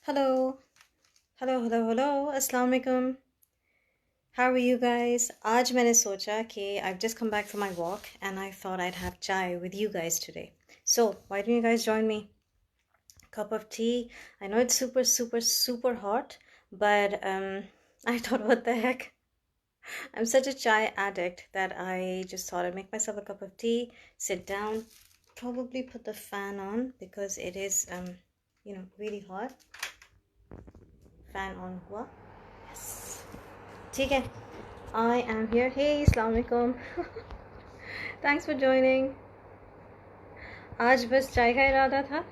Hello, hello. Assalamu alaikum. How are you guys? आज मैंने सोचा कि I've just come back from my walk and I thought I'd have chai with you guys today. So why don't you guys join me? Cup of tea. I know it's super hot, but I thought, what the heck? I'm such a chai addict that I just thought I'd make myself a cup of tea, sit down, probably put the fan on because it is really hot. Fan on हुआ? Yes. ठीक है. I am here. Hey, Assalamu alaikum. Thanks for joining. आज बस चाय का इरादा था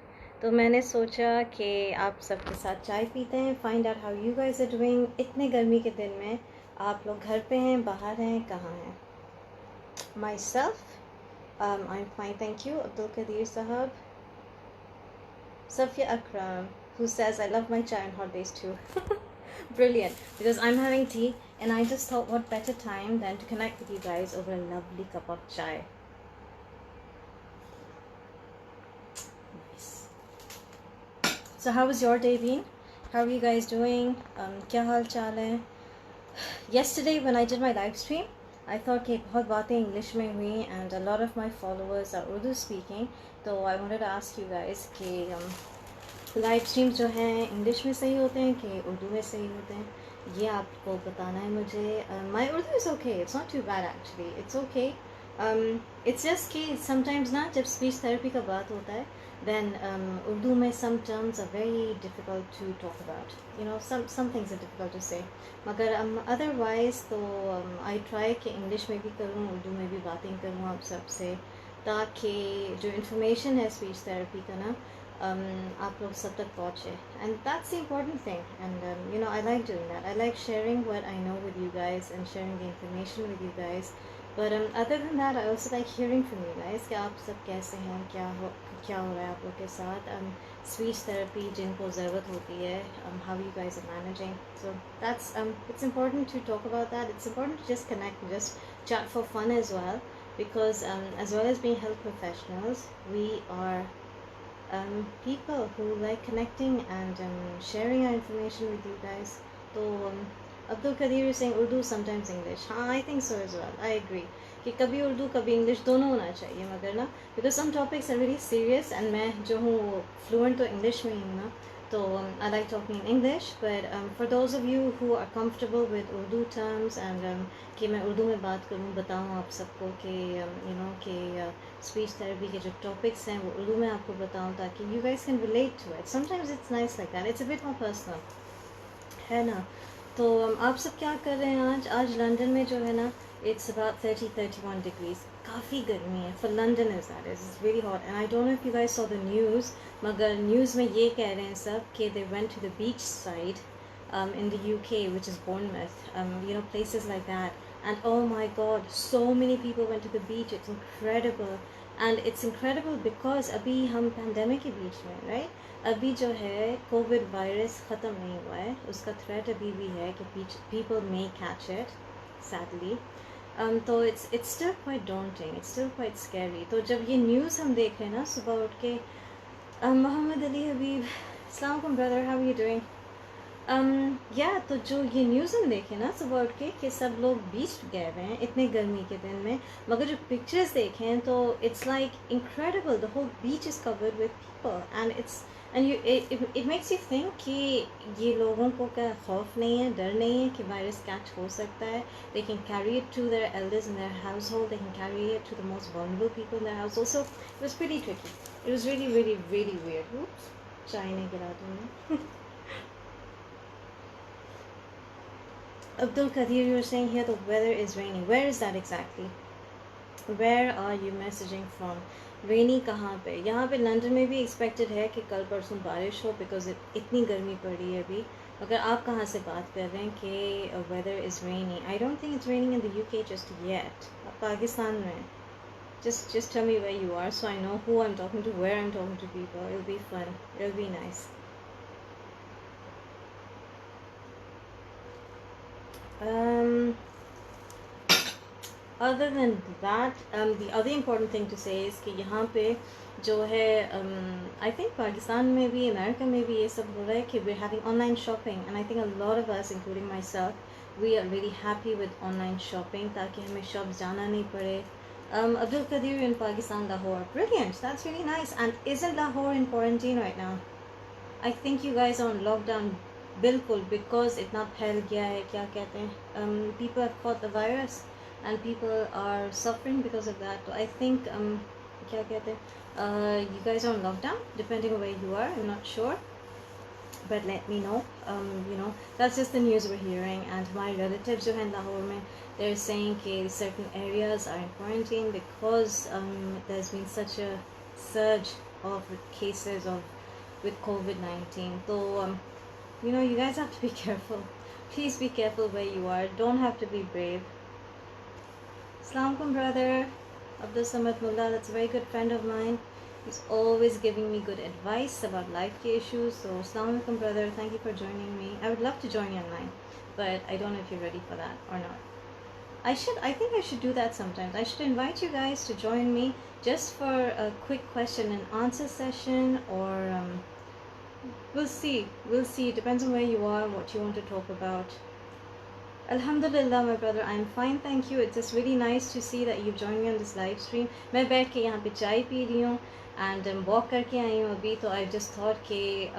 तो मैंने सोचा कि आप सबके साथ चाय पीते हैं. Find out how you guys are doing. इतने गर्मी के दिन में आप लोग घर पे हैं, बाहर हैं, कहाँ हैं? Myself I am fine, thank you. Abdul Qadir sahab. Safia Akram, who says, I love my chai on hot days too. Brilliant, because I'm having tea and I just thought, what better time than to connect with you guys over a lovely cup of chai. Nice. So how was your day been? How are you guys doing? क्या हाल चाल है? Yesterday when I did my live stream, I thought कि बहुत बातें English में हुई and a lot of my followers are Urdu speaking, so I wanted to ask you guys कि live streams जो हैं इंग्लिश में सही होते हैं कि उर्दू में सही होते हैं, ये आपको बताना है मुझे. My Urdu is okay, it's not too bad actually, it's okay. It's just कि समटाइम्स ना जब स्पीच थेरेपी का बात होता है then उर्दू में some terms are very difficult to talk about, you know, some things are difficult to say. मगर otherwise तो I try कि इंग्लिश में भी करूँ, उर्दू में भी बातें करूँ आप सबसे, ताकि जो इन्फॉर्मेशन है स्पीच थेरेपी का ना आप लोग सब तक पहुँचे. And that's the important thing. And you know, I like doing that. I like sharing what I know with you guys and sharing the information with you guys. But other than that, I also like hearing from you guys कि आप सब कैसे हैं, क्या हो रहा है आप लोग के साथ. Speech therapy जिनको ज़रूरत होती है, how you guys are managing. So that's it's important to talk about that. It's important to just connect and just chat for fun as well, because as well as being health professionals, we are people who like connecting and sharing our information with you guys. So Abdul Kadir is saying Urdu, sometimes English. हाँ, I think so as well. I agree कि कभी उर्दू कभी English दोनों होना चाहिए, मगर ना because some topics are really serious and मैं जो हूँ fluent तो इंग्लिश में ही हूँ ना, तो I like talking in English. But for those of you who are comfortable with Urdu terms and कि मैं उर्दू में बात करूँ, बताऊँ आप सबको कि you know कि स्पीच थेरेपी के जो टॉपिक्स हैं वो उर्दू में आपको बताऊँ, ताकि you guys can relate to it. Sometimes it's nice like that. It's a bit more personal, है ना. तो आप सब क्या कर रहे हैं आज? आज लंदन में जो है ना, it's about 31 degrees. काफ़ी गर्मी है. For London is that is, it's really hot. And I don't know if you guys saw the news, मगर न्यूज़ में ये कह रहे हैं सब कि they went to the beach side in the UK, which is Bournemouth, you know, places like that. And oh my God, so many people went to the beach. It's incredible. And it's incredible because अभी हम pandemic के बीच में, right? अभी जो है Covid virus ख़त्म नहीं हुआ है, उसका थ्रेट अभी भी है कि people may catch it, sadly. तो it's still quite daunting, it's still quite scary. तो जब ये न्यूज़ हम देख रहे हैं ना सुबह उठ के, मोहम्मद अली हबीब, अस्सलाम वालेकुम brother, how are you doing? या तो जो ये न्यूज़ हम देखें ना सुबह उठ के कि सब लोग बीच गए हुए हैं इतने गर्मी के दिन में, मगर जो पिक्चर्स देखें तो it's like incredible. The whole beach is covered with people and it makes you think कि ये लोगों को क्या खौफ नहीं है, डर नहीं है कि वायरस कैच हो सकता है. They can carry it to their elders in their household, they can carry it to the most vulnerable people in their household. So it was pretty tricky, it was really weird. चाय नहीं गिरा दूँगी. Abdul Kadir, you were saying here the weather is raining. Where is that exactly? Where are you messaging from? Rainy कहाँ पे? यहाँ पे London में भी एक्सपेक्टेड है कि कल परसों बारिश हो, बिकॉज इतनी गर्मी पड़ रही है अभी. मगर आप कहाँ से बात कर रहे हैं कि weather is rainy? I don't think it's raining in the UK just yet. आप पाकिस्तान में. Just tell me where you are so I know who I'm talking to, where I'm talking to people. It'll be fun. It'll be nice. other than that, the other important thing to say is कि यहाँ पे जो है I think Pakistan में भी America में भी ये सब हो रहा है कि we're having online shopping, and I think a lot of us including myself we are really happy with online shopping ताकि हमें shops जाना नहीं पड़े. Abdul Qadir in Pakistan, Lahore. Brilliant, that's really nice. And isn't Lahore in quarantine right now? I think you guys are on lockdown बिल्कुल, because इतना फैल गया है, क्या कहते हैं, people have caught the virus and people are suffering because of that. So I think क्या कहते हैं, you guys are on lockdown depending on where you are. I'm not sure, but let me know. You know, that's just the news we're hearing, and my relatives जो हैं लाहौर में, they're saying that certain areas are in quarantine because there's been such a surge of cases of with COVID-19. So you know, you guys have to be careful. Please be careful where you are. Don't have to be brave. Assalamualaikum, brother. Abdul Samad Mullah, that's a very good friend of mine. He's always giving me good advice about life issues. So, Assalamualaikum, brother. Thank you for joining me. I would love to join you online, but I don't know if you're ready for that or not. I think I should do that sometimes. I should invite you guys to join me just for a quick question and answer session, or we'll see. It depends on where you are, what you want to talk about. Alhamdulillah, my brother, I'm fine, thank you. It's just really nice to see that you've joined me on this live stream. मैं बैठ के यहाँ पे चाय P रही हूँ and walk करके आई हूँ अभी, तो I just thought कि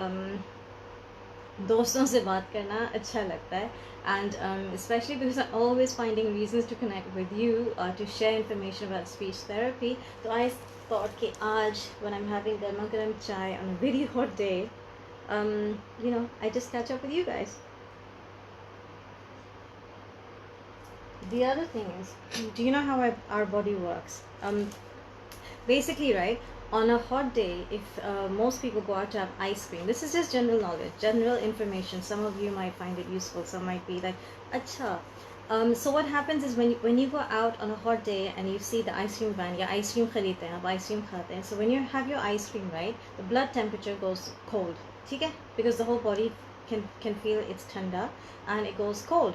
दोस्तों से बात करना अच्छा लगता है, and especially because I'm always finding reasons to connect with you to share information about speech therapy. So I thought कि आज when I'm having गर्मा गर्म chai on a really hot day, you know, I just catch up with you guys. The other thing is, do you know how our body works? Basically, right, on a hot day, if most people go out to have ice cream, this is just general knowledge, general information. Some of you might find it useful, some might be like, acha. So what happens is when you go out on a hot day and you see the ice cream van, yeah, ice cream khareete hain, ab ice cream khate hain. So when you have your ice cream, right, the blood temperature goes cold, theek hai? Because the whole body can feel it's thanda and it goes cold.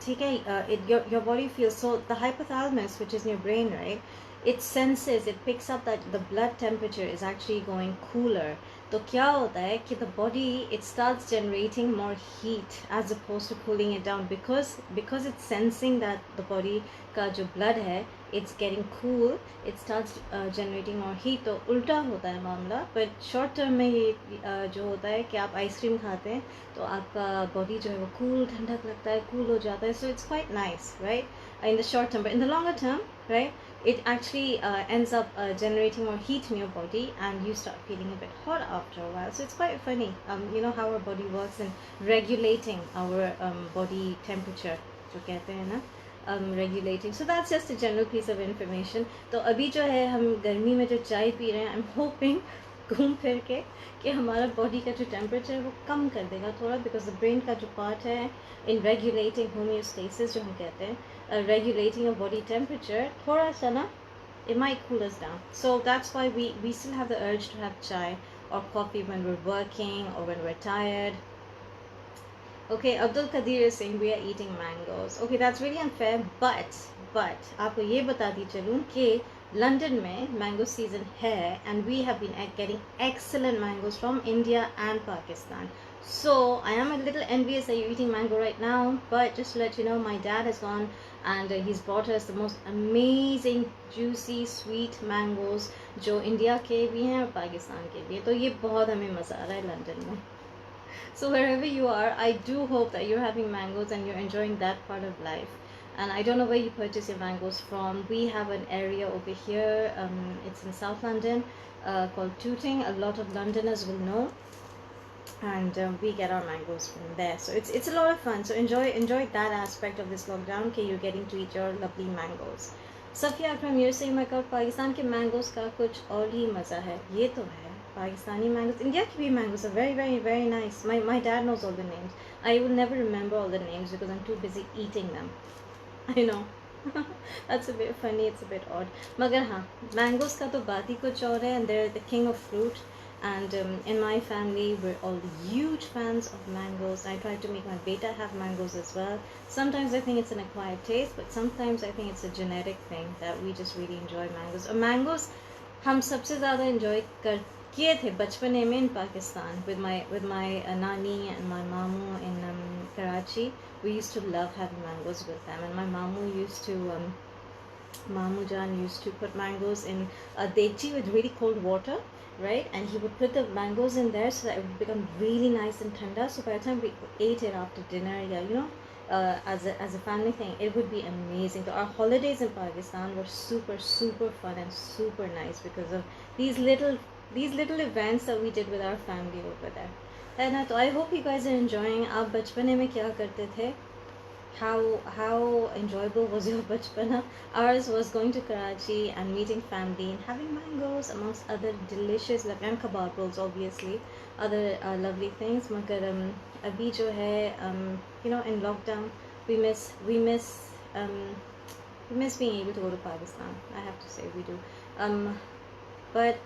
Okay, your body feels, so the hypothalamus, which is in your brain, right, it senses, it picks up that the blood temperature is actually going cooler. तो क्या होता है कि the body, it starts generating more heat as opposed to cooling it down, because it's sensing that the body का जो blood है, it's getting cool, it starts generating more heat. तो उल्टा होता है मामला, but short term में ये जो होता है कि आप आइसक्रीम खाते हैं तो आपका body जो है वो cool, ठंडक लगता है, cool हो जाता है. So it's quite nice, right, in the short term. But in the longer term, right, it actually ends up generating more heat in your body, and you start feeling a bit hot after a while. So it's quite funny, you know, how our body works in regulating our body temperature, जो कहते हैं ना, regulating. So that's just a general piece of information. तो अभी जो है हम गर्मी में जो चाय पी रहे हैं, I'm hoping घूम फिर के कि हमारा बॉडी का जो टेम्परेचर है वो कम कर देगा थोड़ा, बिकॉज द ब्रेन का जो पार्ट है इन रेगुलेटिंग होम्योस्टेसिस जो हम कहते हैं, रेगुलेटिंग योर बॉडी टेम्परेचर, थोड़ा सा ना it might cool us down. So that's why we still have the urge to have chai or coffee when we're working or when we're tired. Okay, Abdul Qadir is saying we are eating mangoes. Okay, that's really unfair, but आपको ये बताती चलूँ कि London में mango season है, and we have been getting excellent mangoes from India and Pakistan. So I am a little envious that you're eating mango right now, but just to let you know, my dad has gone and he's brought us the most amazing juicy sweet mangoes जो India के भी हैं और पाकिस्तान के भी हैं. तो ये बहुत हमें मज़ा आ रहा है लंदन में. So wherever you are, I do hope that you're having mangoes and you're enjoying that part of life. And I don't know where you purchase your mangoes from. We have an area over here, it's in South London, called Tooting. A lot of Londoners will know, and we get our mangoes from there. So it's a lot of fun. So enjoy that aspect of this lockdown, कि you're getting to eat your lovely mangoes. Safia Akram, you're saying, my God, Pakistan के mangoes का कुछ और ही मज़ा है. ये तो है. Pakistani mangoes, India ki bhi mangoes are very, very, very nice. My dad knows all the names. I will never remember all the names because I'm too busy eating them. I know. That's a bit funny, it's a bit odd. Magar हाँ, mangoes का तो बात ही कुछ और है, and they're the king of fruit. And in my family we're all huge fans of mangoes. I try to make my beta have mangoes as well. Sometimes I think it's an acquired taste, but sometimes I think it's a genetic thing that we just really enjoy mangoes. Mangoes हम सबसे ज़्यादा enjoy कर किए थे बचपने में in Pakistan with my nani and my mamu in Karachi. We used to love having mangoes with them, and my Mamu Jan used to put mangoes in a dechi with really cold water, right? And he would put the mangoes in there so that it would become really nice and tender. So by the time we ate it after dinner, yeah, as a family thing, it would be amazing. So our holidays in Pakistan were super fun and super nice because of these little events that we did with our family over there. है ना? तो I hope you guys are enjoying. आप बचपने में क्या करते थे? How enjoyable was your bachpana? Ours was going to Karachi and meeting family and having mangoes amongst other delicious like and kebab rolls, obviously other lovely things. Magar abhi jo hai in lockdown um, we miss being able to go to Pakistan. I have to say we do. But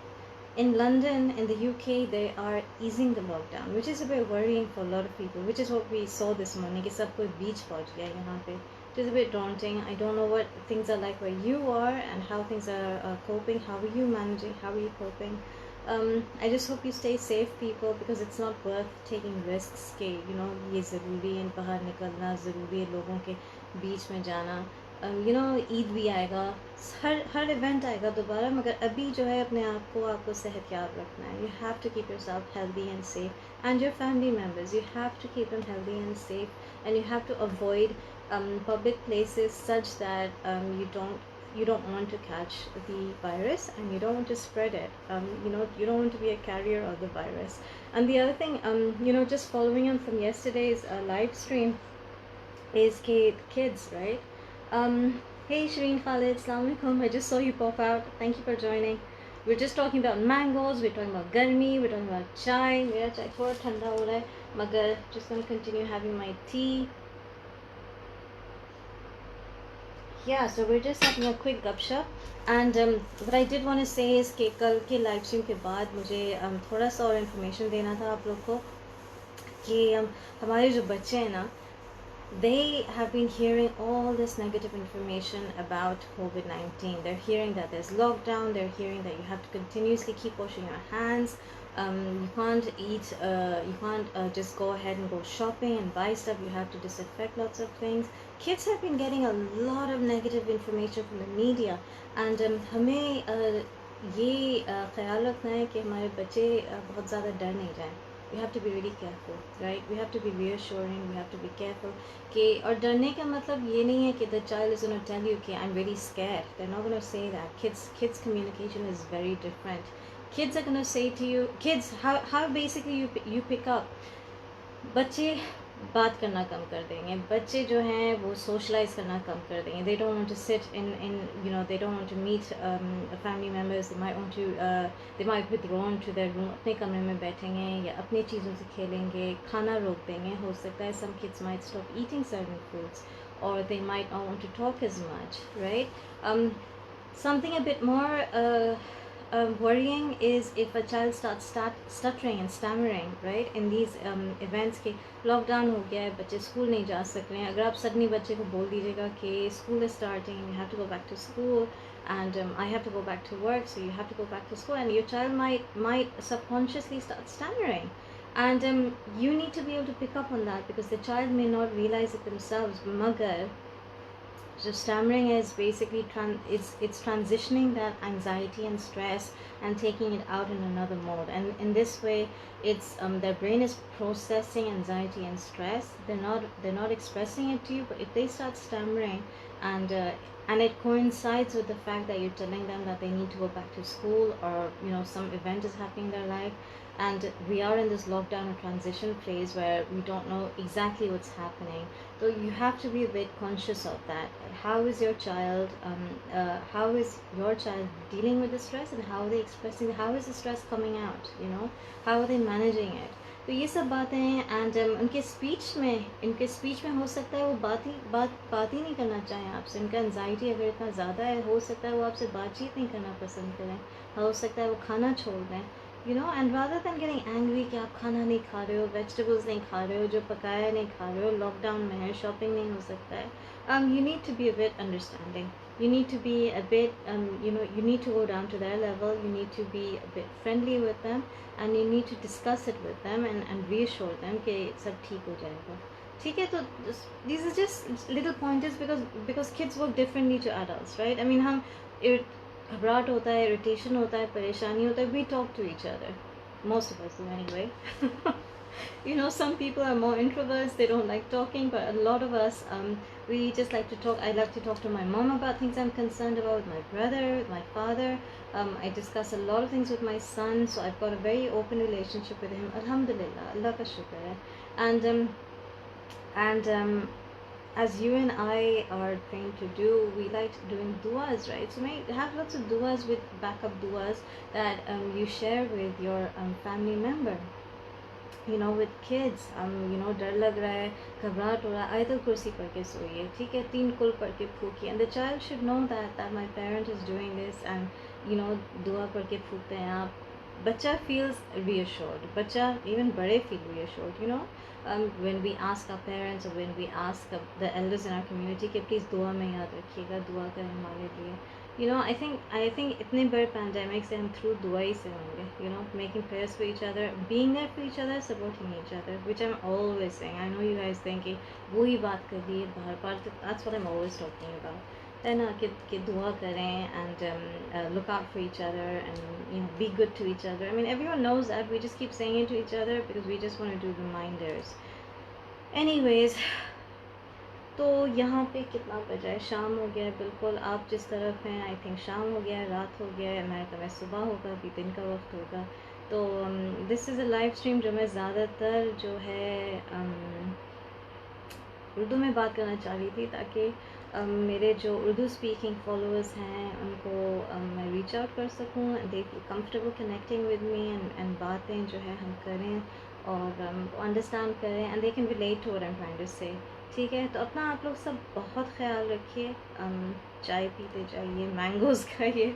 in London, in the UK, they are easing the lockdown, which is a bit worrying for a lot of people, which is what we saw this morning. कि सब कोई beach पहुंच गया यहाँ पे. It is a bit daunting. I don't know what things are like where you are and how things are coping. How are you managing? How are you coping? I just hope you stay safe, people, because it's not worth taking risks के ये ज़रूरी है बाहर निकलना, ज़रूरी है लोगों के बीच में जाना. ईद भी आएगा, हर इवेंट आएगा दोबारा, मगर अभी जो है अपने आप को आपको सेहतयाब रखना है. You have to keep yourself healthy and safe and your family members, you have to keep them healthy and safe and you have to avoid public places such that you don't want to catch the virus and you don't want to spread it. You don't want to be a carrier of the virus. And the other thing, just following on from yesterday's live stream is kids, right? Hey Shireen Khalid, Assalamu alaikum. I just saw you pop out. Thank you for joining. We're just talking about mangoes, we're talking about garmi, we're talking about chai. Mera chai thoda thanda ho raha hai, magar just going to continue having my tea. Yeah, so we're just having a quick gupshup. And what I did want to say is कि कल के live stream के बाद मुझे थोड़ा सा और information देना था आप लोग को कि हमारे जो बच्चे हैं ना, they have been hearing all this negative information about COVID-19. They're hearing that there's lockdown, they're hearing that you have to continuously keep washing your hands, you can't eat, you can't just go ahead and go shopping and buy stuff, you have to disinfect lots of things. Kids have been getting a lot of negative information from the media, and हमें ये ख्याल रखना है कि हमारे बच्चे बहुत ज़्यादा डर नहीं जाएं. We have to be really careful, right? We have to be reassuring, we have to be careful. कि और डरने का मतलब ये नहीं है कि the child is going to tell you कि I'm really scared. They're not going to say that. Kids communication is very different. Kids are going to say to you, how basically you pick up. बच्चे बात करना कम कर देंगे, बच्चे जो हैं वो सोशलाइज करना कम कर देंगे. They don't want to sit in they don't want to meet family members. They might withdrawn to their room, अपने कमरे में बैठेंगे या अपनी चीज़ों से खेलेंगे, खाना रोक देंगे. हो सकता है some kids might stop eating certain foods, or they might not want to talk as much, right? Something a bit more worrying is if a child starts stuttering and stammering, right? In these events के lockdown हो गया है, बच्चे school नहीं जा सक रहे हैं. अगर आप सडनली बच्चे को बोल दीजिएगा कि school is starting, you have to go back to school and I have to go back to work, so you have to go back to school, and your child might subconsciously start stammering, and you need to be able to pick up on that because the child may not realize it themselves. Magar so stammering is basically it's transitioning that anxiety and stress and taking it out in another mode, and in this way it's their brain is processing anxiety and stress. They're not expressing it to you, but if they start stammering and it coincides with the fact that you're telling them that they need to go back to school, or some event is happening in their life, and we are in this lockdown and transition phase where we don't know exactly what's happening. So you have to be a bit conscious of that. How is your child dealing with the stress, and how are they expressing, how is the stress coming out, how are they managing it? तो ये सब बातें हैं. And उनके speech में हो सकता है वो बात ही नहीं करना चाहें आपसे. उनका एंजाइटी अगर इतना ज़्यादा है, हो सकता है वो आपसे बातचीत नहीं करना पसंद करें, हो सकता है वो खाना छोड़ दें. you know, and rather than getting angry कि आप खाना नहीं खा रहे हो, vegetables नहीं खा रहे हो, जो पकाया नहीं खा रहे हो, lockdown में है, shopping नहीं हो सकता है, you need to be a bit understanding. You need to be a bit, you know, you need to go down to their level. You need to be a bit friendly with them, and you need to discuss it with them and reassure them कि सब ठीक हो जाएगा. ठीक है, तो these are just little pointers because kids work differently to adults, right? I mean, हम घबराहट होता है, इरिटेशन होता है, परेशानी होता है, we talk to each other. Most of us do anyway. You know, some people are more introverts, they don't like talking, but a lot of us, we just like to talk. I like to talk to my mom about things I'm concerned about, with my brother, with my father. I discuss a lot of things with my son, so I've got a very open relationship with him. Alhamdulillah, Allah ka shukr hai. And as you and I are trained to do, we like doing duas, right? So may have lots of duas with backup duas that you share with your family member. You know, with kids, you know, डर लग रहा है, घबराहट हो रहा है, आयतल कुर्सी पढ़ के सोइए, ठीक है, 3 कुल पढ़ के फूकिए, and the child should know that my parent is doing this, and you know, दुआ पढ़ के फूकते हैं आप, बच्चा feels reassured, बच्चा even बड़े feel reassured, you know, when we ask our parents or when we ask the elders in our community कि please दुआ में याद रखिएगा, दुआ करें हमारे लिए. You know, I think इतने बड़े pandemic से हम through दुआ ही से होंगे, you know, making prayers for each other, being there for each other, supporting each other, which I'm always saying. I know you guys think कि वो ही बात कर ली बाहर बार, that's what I'm always talking about. है ना, कि दुआ करें and look out for each other and, you know, be good to each other. I mean, everyone knows that, we just keep saying it to each other because we just want to do reminders. Anyways, तो यहाँ पे कितना बजा है, शाम हो गया है बिल्कुल. आप जिस तरफ हैं आई थिंक शाम हो गया है, रात हो गया है, अमेरिका में सुबह होगा, अभी दिन का वक्त होगा. तो this is a live stream जो मैं ज़्यादातर जो है उर्दू में बात करना चाह रही थी, ताकि मेरे जो उर्दू स्पीकिंग फॉलोअर्स हैं उनको मैं रीच आउट कर सकूँ, they feel comfortable connecting with me and बातें जो है हम करें और अंडरस्टैंड करें and they can relate to what I am trying to say. ठीक है, तो अपना आप लोग सब बहुत ख्याल रखिए, चाय पीते जाइए, मैंगोज़ खाइए.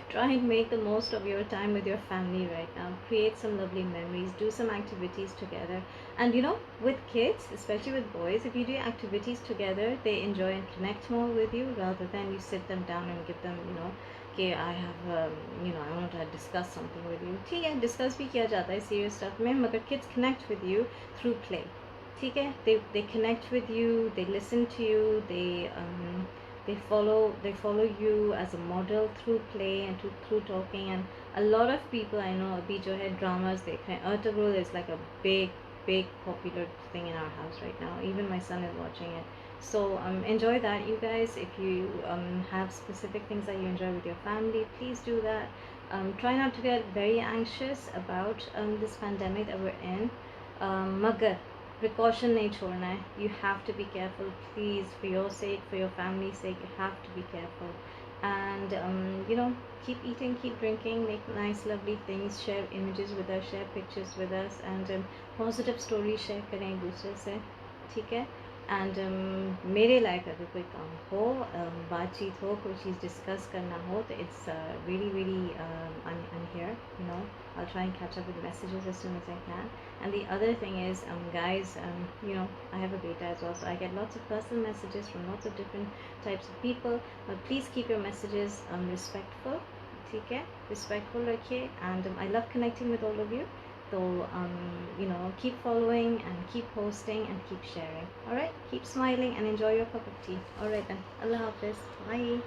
Try and make the most of your time with your family right now. Create some lovely memories, do some activities together. And you know, with kids, especially with boys, if you do activities together, they enjoy and connect more with you rather than you sit them down and give them, you know, okay, I have, you know, I want to discuss something with you. ठीक है, discuss भी किया जाता है serious stuff में, मगर kids connect with you through play. ठीक है, they connect with you, they listen to you, they follow you as a model through play and through talking. And a lot of people I know abhi jo hai dramas dekh rahe hain. Ertugrul is like a big popular thing in our house right now. Even my son is watching it. So enjoy that, you guys. If you have specific things that you enjoy with your family, please do that. Try not to get very anxious about this pandemic that we're in. Magar precaution nahi chhodna hai. You have to be careful, please, for your sake, for your family's sake. You have to be careful. And you know, keep eating, keep drinking, make nice lovely things, share images with us, share pictures with us, and positive stories share करें एक दूसरे से. ठीक है, and मेरे like अगर कोई काम हो, बातचीत हो, कोई चीज़ डिस्कस करना हो, तो it's really I'm here, you know. I'll try and catch up with the messages as soon as I can. And the other thing is, guys, you know, I have a beta as well, so I get lots of personal messages from lots of different types of people. But please keep your messages respectful. ठीक है, respectful रखिए. And I love connecting with all of you. So, you know, keep following and keep posting and keep sharing. Alright, keep smiling and enjoy your cup of tea. Alright then, Allah Hafiz. Bye.